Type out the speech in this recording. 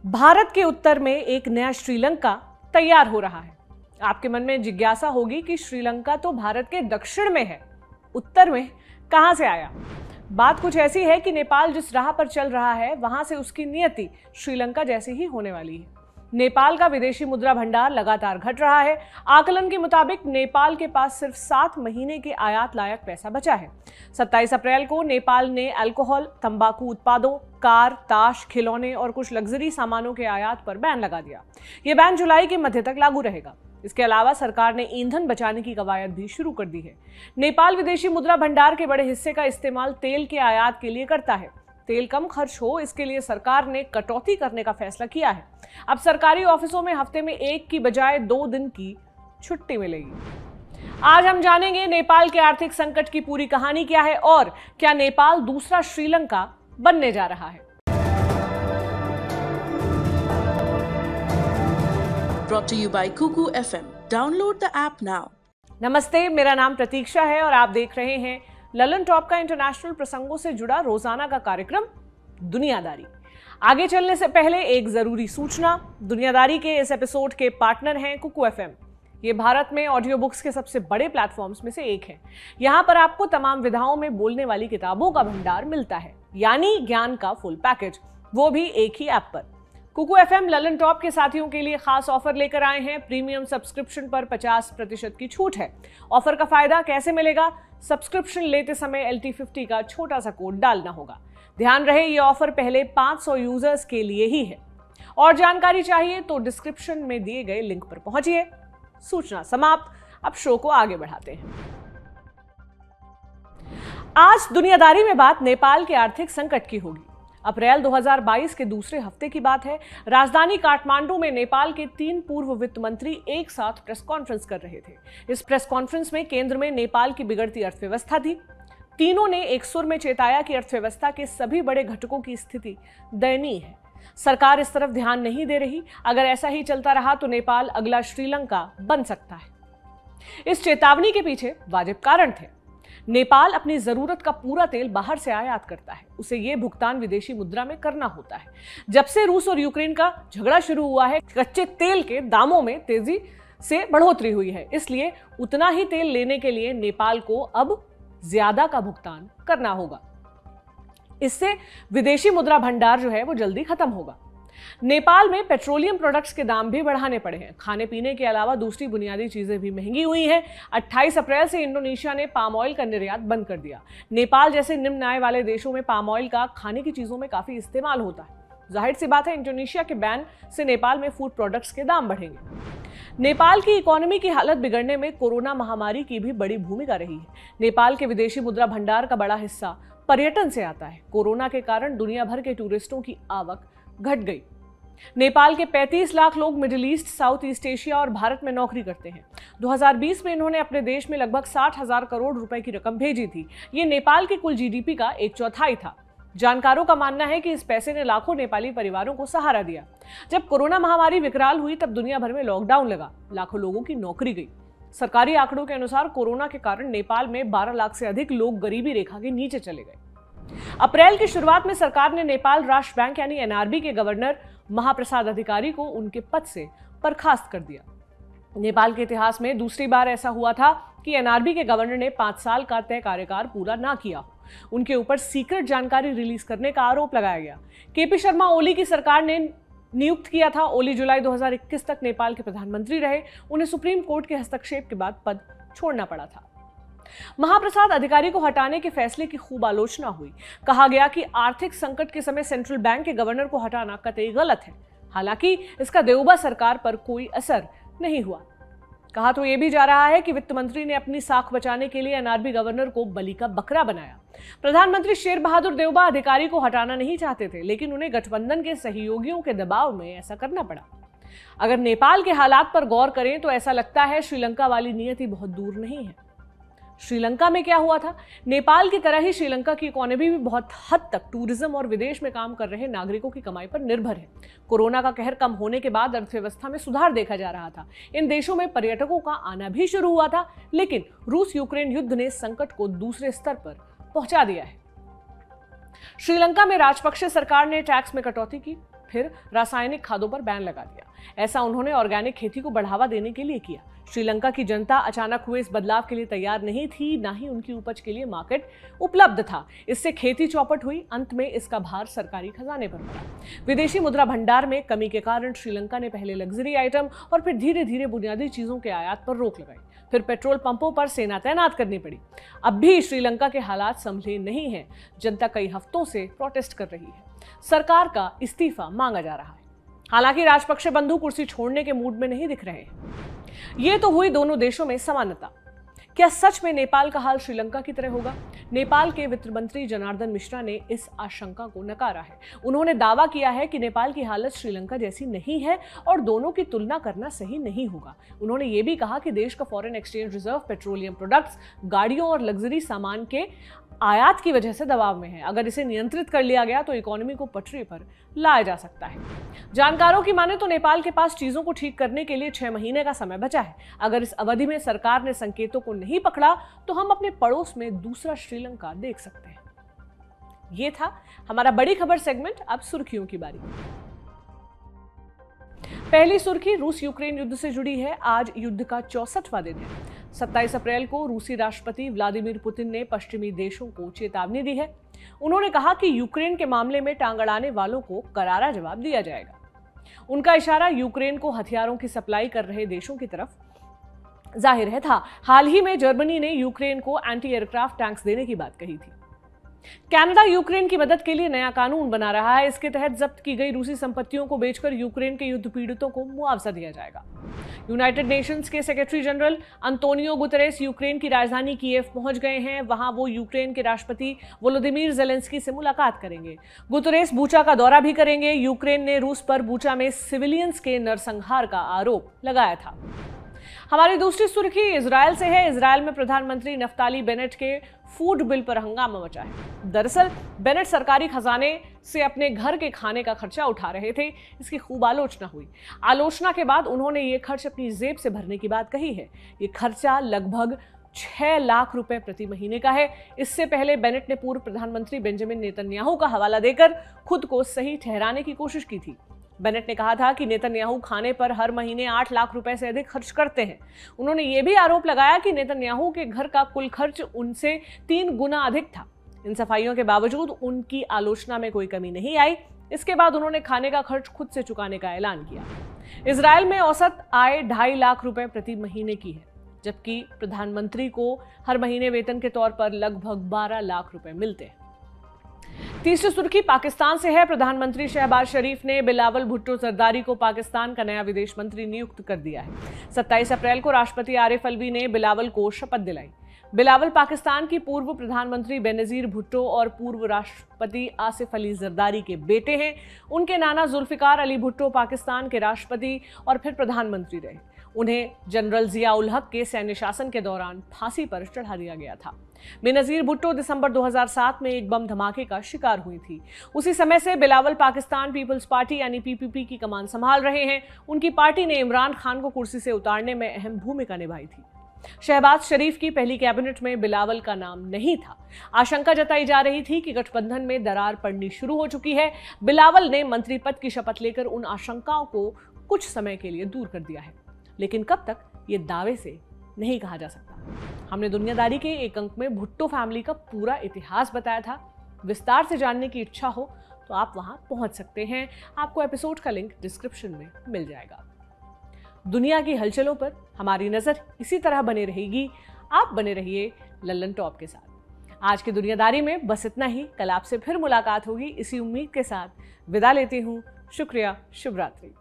भारत के उत्तर में एक नया श्रीलंका तैयार हो रहा है। आपके मन में जिज्ञासा होगी कि श्रीलंका तो भारत के दक्षिण में है, उत्तर में कहां से आया। बात कुछ ऐसी है कि नेपाल जिस राह पर चल रहा है वहां से उसकी नियति श्रीलंका जैसी ही होने वाली है। नेपाल का विदेशी मुद्रा भंडार लगातार घट रहा है। आकलन के मुताबिक नेपाल के पास सिर्फ 7 महीने के आयात लायक पैसा बचा है। 27 अप्रैल को नेपाल ने अल्कोहल, तंबाकू उत्पादों, कार, ताश, खिलौने और कुछ लग्जरी सामानों के आयात पर बैन लगा दिया। यह बैन जुलाई के मध्य तक लागू रहेगा। इसके अलावा सरकार ने ईंधन बचाने की कवायद भी शुरू कर दी है। नेपाल विदेशी मुद्रा भंडार के बड़े हिस्से का इस्तेमाल तेल के आयात के लिए करता है। तेल कम खर्च हो, इसके लिए सरकार ने कटौती करने का फैसला किया है। अब सरकारी ऑफिसों में हफ्ते में 1 की बजाय 2 दिन की छुट्टी मिलेगी। आज हम जानेंगे नेपाल के आर्थिक संकट की पूरी कहानी क्या है और क्या नेपाल दूसरा श्रीलंका बनने जा रहा है। Brought to you by Kuku FM. Download the app now. नमस्ते, मेरा नाम प्रतीक्षा है और आप देख रहे हैं ललन टॉप का इंटरनेशनल प्रसंगों से जुड़ा रोजाना का कार्यक्रम दुनियादारी। आगे चलने से पहले एक जरूरी सूचना। दुनियादारी के इस एपिसोड के पार्टनर हैं कुकू एफएम। ये भारत में ऑडियो बुक्स के सबसे बड़े प्लेटफॉर्म्स में से एक है। यहाँ पर आपको तमाम विधाओं में बोलने वाली किताबों का भंडार मिलता है, यानी ज्ञान का फुल पैकेज, वो भी एक ही ऐप पर। कुकू एफएम ललन टॉप के साथियों के लिए खास ऑफर लेकर आए हैं। प्रीमियम सब्सक्रिप्शन पर 50% की छूट है। ऑफर का फायदा कैसे मिलेगा? सब्सक्रिप्शन लेते समय LT50 का छोटा सा कोड डालना होगा। ध्यान रहे, ये ऑफर पहले 500 यूजर्स के लिए ही है। और जानकारी चाहिए तो डिस्क्रिप्शन में दिए गए लिंक पर पहुंचिए। सूचना समाप्त। अब शो को आगे बढ़ाते हैं। आज दुनियादारी में बात नेपाल के आर्थिक संकट की होगी। अप्रैल 2022 के दूसरे हफ्ते की बात है। राजधानी काठमांडू में नेपाल के 3 पूर्व वित्त मंत्री एक साथ प्रेस कॉन्फ्रेंस कर रहे थे। इस प्रेस कॉन्फ्रेंस में केंद्र में नेपाल की बिगड़ती अर्थव्यवस्था थी। तीनों ने एक सुर में चेताया कि अर्थव्यवस्था के सभी बड़े घटकों की स्थिति दयनीय है। सरकार इस तरफ ध्यान नहीं दे रही। अगर ऐसा ही चलता रहा तो नेपाल अगला श्रीलंका बन सकता है। इस चेतावनी के पीछे वाजिब कारण थे। नेपाल अपनी जरूरत का पूरा तेल बाहर से आयात करता है। उसे ये भुगतान विदेशी मुद्रा में करना होता है। जब से रूस और यूक्रेन का झगड़ा शुरू हुआ है, कच्चे तेल के दामों में तेजी से बढ़ोतरी हुई है। इसलिए उतना ही तेल लेने के लिए नेपाल को अब ज्यादा का भुगतान करना होगा। इससे विदेशी मुद्रा भंडार जो है वो जल्दी खत्म होगा। नेपाल में पेट्रोलियम प्रोडक्ट्स के दाम भी बढ़ाने पड़े हैं। खाने पीने के अलावा दूसरी बुनियादी चीजें भी महंगी हुई हैं। 28 अप्रैल से इंडोनेशिया ने पाम ऑयल का निर्यात बंद कर दिया। नेपाल जैसे निम्न आय वाले देशों में पाम ऑयल का खाने की चीजों में काफी इस्तेमाल होता है। जाहिर सी बात है, इंडोनेशिया के बैन से नेपाल में फूड प्रोडक्ट्स के दाम बढ़ेंगे। नेपाल की इकोनॉमी की हालत बिगड़ने में कोरोना महामारी की भी बड़ी भूमिका रही है। नेपाल के विदेशी मुद्रा भंडार का बड़ा हिस्सा पर्यटन से आता है। कोरोना के कारण दुनिया भर के टूरिस्टों की आवक घट गई। नेपाल के 35 लाख लोग middle east, south east Asia और भारत में नौकरी करते हैं। 2020 में इन्होंने अपने देश में लगभग 60,000 करोड़ रुपए की रकम भेजी थी। ये नेपाल के कुल GDP का 1/4 था। जानकारों का मानना है कि इस पैसे ने लाखों नेपाली परिवारों को सहारा दिया। जब कोरोना महामारी विकराल हुई तब दुनिया भर में लॉकडाउन लगा। लाखों लोगों की नौकरी गई। सरकारी आंकड़ों के अनुसार कोरोना के कारण नेपाल में 12 लाख से अधिक लोग गरीबी रेखा के नीचे चले गए। अप्रैल की शुरुआत में सरकार ने नेपाल राष्ट्र बैंक यानी NRB के गवर्नर महाप्रसाद अधिकारी को उनके पद से बर्खास्त कर दिया। नेपाल के इतिहास में दूसरी बार ऐसा हुआ था कि NRB के गवर्नर ने 5 साल का तय कार्यकाल पूरा ना किया। उनके ऊपर सीक्रेट जानकारी रिलीज करने का आरोप लगाया गया। KP शर्मा ओली की सरकार ने नियुक्त किया था। ओली जुलाई 2021 तक नेपाल के प्रधानमंत्री रहे। उन्हें सुप्रीम कोर्ट के हस्तक्षेप के बाद पद छोड़ना पड़ा था। महाप्रसाद अधिकारी को हटाने के फैसले की खूब आलोचना हुई। कहा गया कि आर्थिक संकट के समय सेंट्रल बैंक के गवर्नर को हटाना कतई गलत है। हालांकि इसका देउबा सरकार पर कोई असर नहीं हुआ। कहा तो यह भी जा रहा है कि वित्त मंत्री ने अपनी साख बचाने के लिए NRB गवर्नर को बलि का बकरा बनाया। प्रधानमंत्री शेर बहादुर देउबा अधिकारी को हटाना नहीं चाहते थे, लेकिन उन्हें गठबंधन के सहयोगियों के दबाव में ऐसा करना पड़ा। अगर नेपाल के हालात पर गौर करें तो ऐसा लगता है श्रीलंका वाली नियति बहुत दूर नहीं है। श्रीलंका में क्या हुआ था? नेपाल की तरह ही श्रीलंका की इकोनॉमी भी बहुत हद तक टूरिज्म और विदेश में काम कर रहे नागरिकों की कमाई पर निर्भर है। कोरोना का कहर कम होने के बाद अर्थव्यवस्था में सुधार देखा जा रहा था। इन देशों में पर्यटकों का आना भी शुरू हुआ था, लेकिन रूस यूक्रेन युद्ध ने संकट को दूसरे स्तर पर पहुंचा दिया है। श्रीलंका में राजपक्षे सरकार ने टैक्स में कटौती की। फिर रासायनिक खादों पर बैन लगा दिया। ऐसा उन्होंने ऑर्गेनिक खेती को बढ़ावा देने के लिए किया। श्रीलंका की जनता अचानक हुए इस बदलाव के लिए तैयार नहीं थी, ना ही उनकी उपज के लिए मार्केट उपलब्ध था। इससे खेती चौपट हुई। अंत में इसका भार सरकारी खजाने पर पड़ा। विदेशी मुद्रा भंडार में कमी के कारण श्रीलंका ने पहले लग्जरी आइटम और फिर धीरे धीरे बुनियादी चीजों के आयात पर रोक लगाई। फिर पेट्रोल पंपों पर सेना तैनात करनी पड़ी। अब भी श्रीलंका के हालात संभले नहीं हैं। जनता कई हफ्तों से प्रोटेस्ट कर रही है। सरकार का इस्तीफा मांगा जा रहा है। हालांकि राजपक्षे बंधु कुर्सी छोड़ने के मूड में नहीं दिख रहे हैं। ये तो हुई दोनों देशों में समानता। क्या सच में नेपाल का हाल श्रीलंका की तरह होगा? नेपाल के वित्त मंत्री जनार्दन मिश्रा ने इस आशंका को नकारा है। उन्होंने दावा किया है कि नेपाल की हालत श्रीलंका जैसी नहीं है और दोनों की तुलना करना सही नहीं होगा। उन्होंने ये भी कहा कि देश का foreign exchange reserve petroleum products, गाड़ियों और लग्जरी सामान के आयात की वजह से दबाव में है। अगर इसे नियंत्रित कर लिया गया तो इकोनॉमी को पटरी पर लाया जा सकता है। जानकारों की माने तो नेपाल के पास चीजों को ठीक करने के लिए 6 महीने का समय बचा है। अगर इस अवधि में सरकार ने संकेतों को नहीं पकड़ा तो हम अपने पड़ोस में दूसरा श्रीलंका देख सकते हैं। ये था हमारा बड़ी खबर सेगमेंट। अब सुर्खियों की बारी। पहली सुर्खी रूस यूक्रेन युद्ध से जुड़ी है। आज युद्ध का 64वां दिन है। 27 अप्रैल को रूसी राष्ट्रपति व्लादिमीर पुतिन ने पश्चिमी देशों को चेतावनी दी है। उन्होंने कहा कि यूक्रेन के मामले में टांग अड़ाने वालों को करारा जवाब दिया जाएगा। उनका इशारा यूक्रेन को हथियारों की सप्लाई कर रहे देशों की तरफ जाहिर है था। हाल ही में जर्मनी ने यूक्रेन को एंटी एयरक्राफ्ट टैंक्स देने की बात कही थी। कनाडा यूक्रेन की मदद के लिए नया कानून बना रहा है। इसके तहत जब्त की गई रूसी संपत्तियों को बेचकर यूक्रेन के युद्ध पीड़ितों को मुआवजा दिया जाएगा। यूनाइटेड नेशंस के secretary general Antonio Guterres Ukraine की राजधानी कीव पहुंच गए हैं। वहां वो यूक्रेन के राष्ट्रपति वोलोदिमीर ज़ेलेंस्की से मुलाकात करेंगे। गुतेरेस बूचा का दौरा भी करेंगे। यूक्रेन ने रूस पर बूचा में सिविलियंस के नरसंहार का आरोप लगाया था। हमारी दूसरी सुर्खी इजरायल से है। इजरायल में प्रधानमंत्री नफ्ताली बेनेट के फूड बिल पर हंगामा मचा है। दरअसल बेनेट सरकारी खजाने से अपने घर के खाने का खर्चा उठा रहे थे। इसकी खूब आलोचना हुई। आलोचना के बाद उन्होंने ये खर्च अपनी जेब से भरने की बात कही है। ये खर्चा लगभग 6 लाख रुपए प्रति महीने का है। इससे पहले बेनेट ने पूर्व प्रधानमंत्री बेंजामिन नेतन्याहू का हवाला देकर खुद को सही ठहराने की कोशिश की थी। बेनेट ने कहा था कि नेतन्याहू खाने पर हर महीने 8 लाख रुपए से अधिक खर्च करते हैं। उन्होंने ये भी आरोप लगाया कि नेतन्याहू के घर का कुल खर्च उनसे 3 गुना अधिक था। इन सफाइयों के बावजूद उनकी आलोचना में कोई कमी नहीं आई। इसके बाद उन्होंने खाने का खर्च खुद से चुकाने का ऐलान किया। इजरायल में औसत आय 2.5 लाख रुपए प्रति महीने की है, जबकि प्रधानमंत्री को हर महीने वेतन के तौर पर लगभग 12 लाख रुपए मिलते हैं। तीसरी सुर्खी पाकिस्तान से है। प्रधानमंत्री शहबाज शरीफ ने बिलावल भुट्टो जरदारी को पाकिस्तान का नया विदेश मंत्री नियुक्त कर दिया है। 27 अप्रैल को राष्ट्रपति आरिफ अलवी ने बिलावल को शपथ दिलाई। बिलावल पाकिस्तान की पूर्व प्रधानमंत्री बेनजीर भुट्टो और पूर्व राष्ट्रपति आसिफ अली जरदारी के बेटे हैं। उनके नाना जुल्फिकार अली भुट्टो पाकिस्तान के राष्ट्रपति और फिर प्रधानमंत्री रहे। उन्हें जनरल जिया उल हक के सैन्य शासन के दौरान फांसी पर चढ़ा दिया गया था। बेनजीर भुट्टो दिसंबर 2007 में एक बम धमाके का शिकार हुई थी। उसी समय से बिलावल पाकिस्तान पीपल्स पार्टी यानी पीपीपी की कमान संभाल रहे हैं। उनकी पार्टी ने इमरान खान को कुर्सी से उतारने में अहम भूमिका निभाई थी। शहबाज शरीफ की पहली कैबिनेट में बिलावल का नाम नहीं था। आशंका जताई जा रही थी कि गठबंधन में दरार पड़नी शुरू हो चुकी है। बिलावल ने मंत्री पद की शपथ लेकर उन आशंकाओं को कुछ समय के लिए दूर कर दिया है, लेकिन कब तक ये दावे से नहीं कहा जा सकता। हमने दुनियादारी के एक अंक में भुट्टो फैमिली का पूरा इतिहास बताया था। विस्तार से जानने की इच्छा हो तो आप वहां पहुंच सकते हैं। आपको एपिसोड का लिंक डिस्क्रिप्शन में मिल जाएगा। दुनिया की हलचलों पर हमारी नजर इसी तरह बने रहेगी। आप बने रहिए लल्लन टॉप के साथ। आज की दुनियादारी में बस इतना ही। कल आपसे फिर मुलाकात होगी इसी उम्मीद के साथ। विदा लेती हूँ। शुक्रिया। शुभ रात्रि।